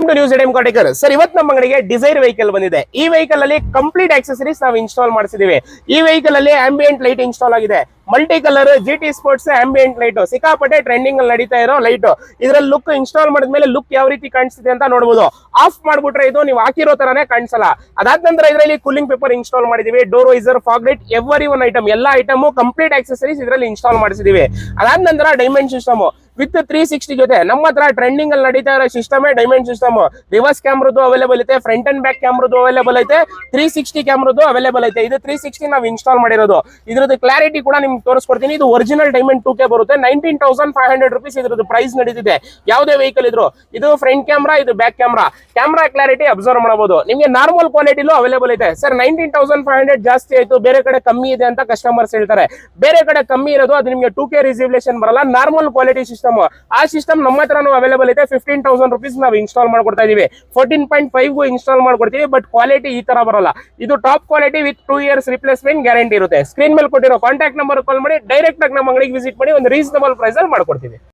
To news ಎಡೆಮ್ ಕಾಟೇಕರ್ sir. ಇವತ್ತು ನಮ್ಮ ಅಂಗಡಿಗೆ ಡಿಸೈರ್ ವೆಹಿಕಲ್ ಬಂದಿದೆ. ಈ ವೆಹಿಕಲ್ ಅಲ್ಲಿ ಕಂಪ್ಲೀಟ್ ಆಕ್ಸೆಸರೀಸ್ ನಾವು ಇನ್ಸ್ಟಾಲ್ ಮಾಡಿಸಿದೀವಿ. ಈ ವೆಹಿಕಲ್ ಅಲ್ಲಿ ಆಂಬಿಯಂಟ್ ಲೈಟ್ ಇನ್ಸ್ಟಾಲ್ ಆಗಿದೆ. Multi colour GT sports ambient light, ಸಿಕ್ಕಾಪಟ್ಟೆ ಟ್ರೆಂಡಿಂಗ್ ಅಲ್ಲಿ ನಡೀತಾ ಇರೋ ಲೈಟ್. ಇದ್ರಲ್ಲಿ ಲುಕ್ ಇನ್ಸ್ಟಾಲ್ ಮಾಡಿದ್ಮೇಲೆ ಲುಕ್ ಯಾವ ರೀತಿ ಕಾಣಿಸ್ತಿದೆ ಅಂತ ನೋಡಬಹುದು. ಆಫ್ ಮಾಡ್ಬಿಟ್ರೆ ಇದು ನೀವು ಹಾಕಿರೋ ತರಾನೇ ಕಾಣಿಸಲ್ಲ. ಅದಾದ ನಂತರ ಇದರಲ್ಲಿ ಕೂಲಿಂಗ್ ಪೇಪರ್ ಇನ್ಸ್ಟಾಲ್ ಮಾಡಿದೀವಿ. Door visor, fog light, every one item, ಎಲ್ಲಾ ಐಟಮ್ ಕಂಪ್ಲೀಟ್ ಆಕ್ಸೆಸರೀಸ್ ಇದರಲ್ಲಿ ಇನ್ಸ್ಟಾಲ್ ಮಾಡಿಸಿದೀವಿ. ಅದಾದ ನಂತರ ಡೈಮೆಂಡ್ ಸಿಸ್ಟಮ್ ವಿತ್ 360 ಜೊತೆ ನಮ್ಮ ಹತ್ರ ಟ್ರೆಂಡಿಂಗ್ ಅಲ್ಲಿ ನಡೀತಾ ಇರೋ ಸಿಸ್ಟಮ್ ಡೈಮೆಂಡ್ ಸಿಸ್ಟಮ್. ರಿವರ್ಸ್ ಕ್ಯಾಮ್ರದ್ದು ಅವೈಲೇಬಲ್ ಐತೆ, ಫ್ರಂಟ್ ಅಂಡ್ ಬ್ಯಾಕ್ ಕ್ಯಾಮ್ರದ್ದು ಅವೈಲೇಬಲ್ ಐತೆ, 360 ಕ್ಯಾಮ್ರದ್ದು ಅವೈಲೇಬಲ್ ಐತೆ. ಇದು 360 ನಾವು ಇನ್ಸ್ಟಾಲ್ ಮಾಡಿರೋದು. ಇದ್ರದ್ದು ಕ್ಲಾರಿಟಿ ಕೂಡ ನಿಮ್ಗೆ ತೋರಿಸ್ಕೊಡ್ತೀನಿ. ಇದು ಒರಿಜಿನಲ್ ಡೈಮೆಂಡ್ 2K ಬರುತ್ತೆ. 19,500 rupees ಇದ್ರದ್ದು ಪ್ರೈಸ್ ನಡೀತಿದೆ. ಯಾವುದೇ ವೆಹಿಕಲ್ ಇದ್ರು ಇದು ಫ್ರಂಟ್ ಕ್ಯಾಮ್ರಾ, ಇದು back camera. Camera clarity observe ಮಾಡಬಹುದು. ನಿಮಗೆ ನಾರ್ಮಲ್ ಕ್ವಾಲಿಟಿಲೂ ಅವೈಲೇಬಲ್ ಐತೆ. ಸರ್ 19,500 ಜಾಸ್ತಿ ಆಯ್ತು, ಬೇರೆ ಕಡೆ ಕಮ್ಮಿ ಇದೆ ಅಂತ ಕಸ್ಟಮರ್ಸ್ ಹೇಳ್ತಾರೆ. ಬೇರೆ ಕಡೆ ಕಮ್ಮಿ ಇರೋದು ಅದು ನಿಮಗೆ 2K ರಿಸರ್ವೇಶನ್ ಬರಲ್ಲ. ನಾರ್ಮಲ್ ಕ್ವಾಲಿಟಿ ಸಿಸ್ಟಮ್, ಆ ಸಿಸ್ಟಮ್ ನಮ್ಮ ಹತ್ರನೂ ಅವೈಲೇಬಲ್ ಇದೆ. 15,000 rupees ನಾವು ಇನ್ಸ್ಟಾಲ್ ಮಾಡ್ಕೊಡ್ತಾ ಇದೀವಿ. 14.5 ಇನ್ಸ್ಟಾಲ್ ಮಾಡ್ಕೊಡ್ತೀವಿ. ಬಟ್ ಕ್ವಾಲಿಟಿ ಈ ತರ ಬರಲ್ಲ. ಇದು top quality with 2 years replacement guarantee ಇರುತ್ತೆ. ಸ್ಕ್ರೀನ್ ಮೇಲೆ ಕೊಟ್ಟಿರೋ ಕಾಂಟ್ಯಾಕ್ಟ್ ನಂಬರ್ ಕಾಲ್ ಮಾಡಿ, ಡೈರೆಕ್ಟ್ ಆಗಿ ನಮ್ಮ ಅಂಗಡಿಗೆ ವಿಸಿಟ್ ಮಾಡಿ ಒಂದು ರೀಸನಬಲ್ ಪ್ರೈಸ್ ಅಲ್ಲಿ ಮಾಡ್ಕೊಡ್ತೀವಿ.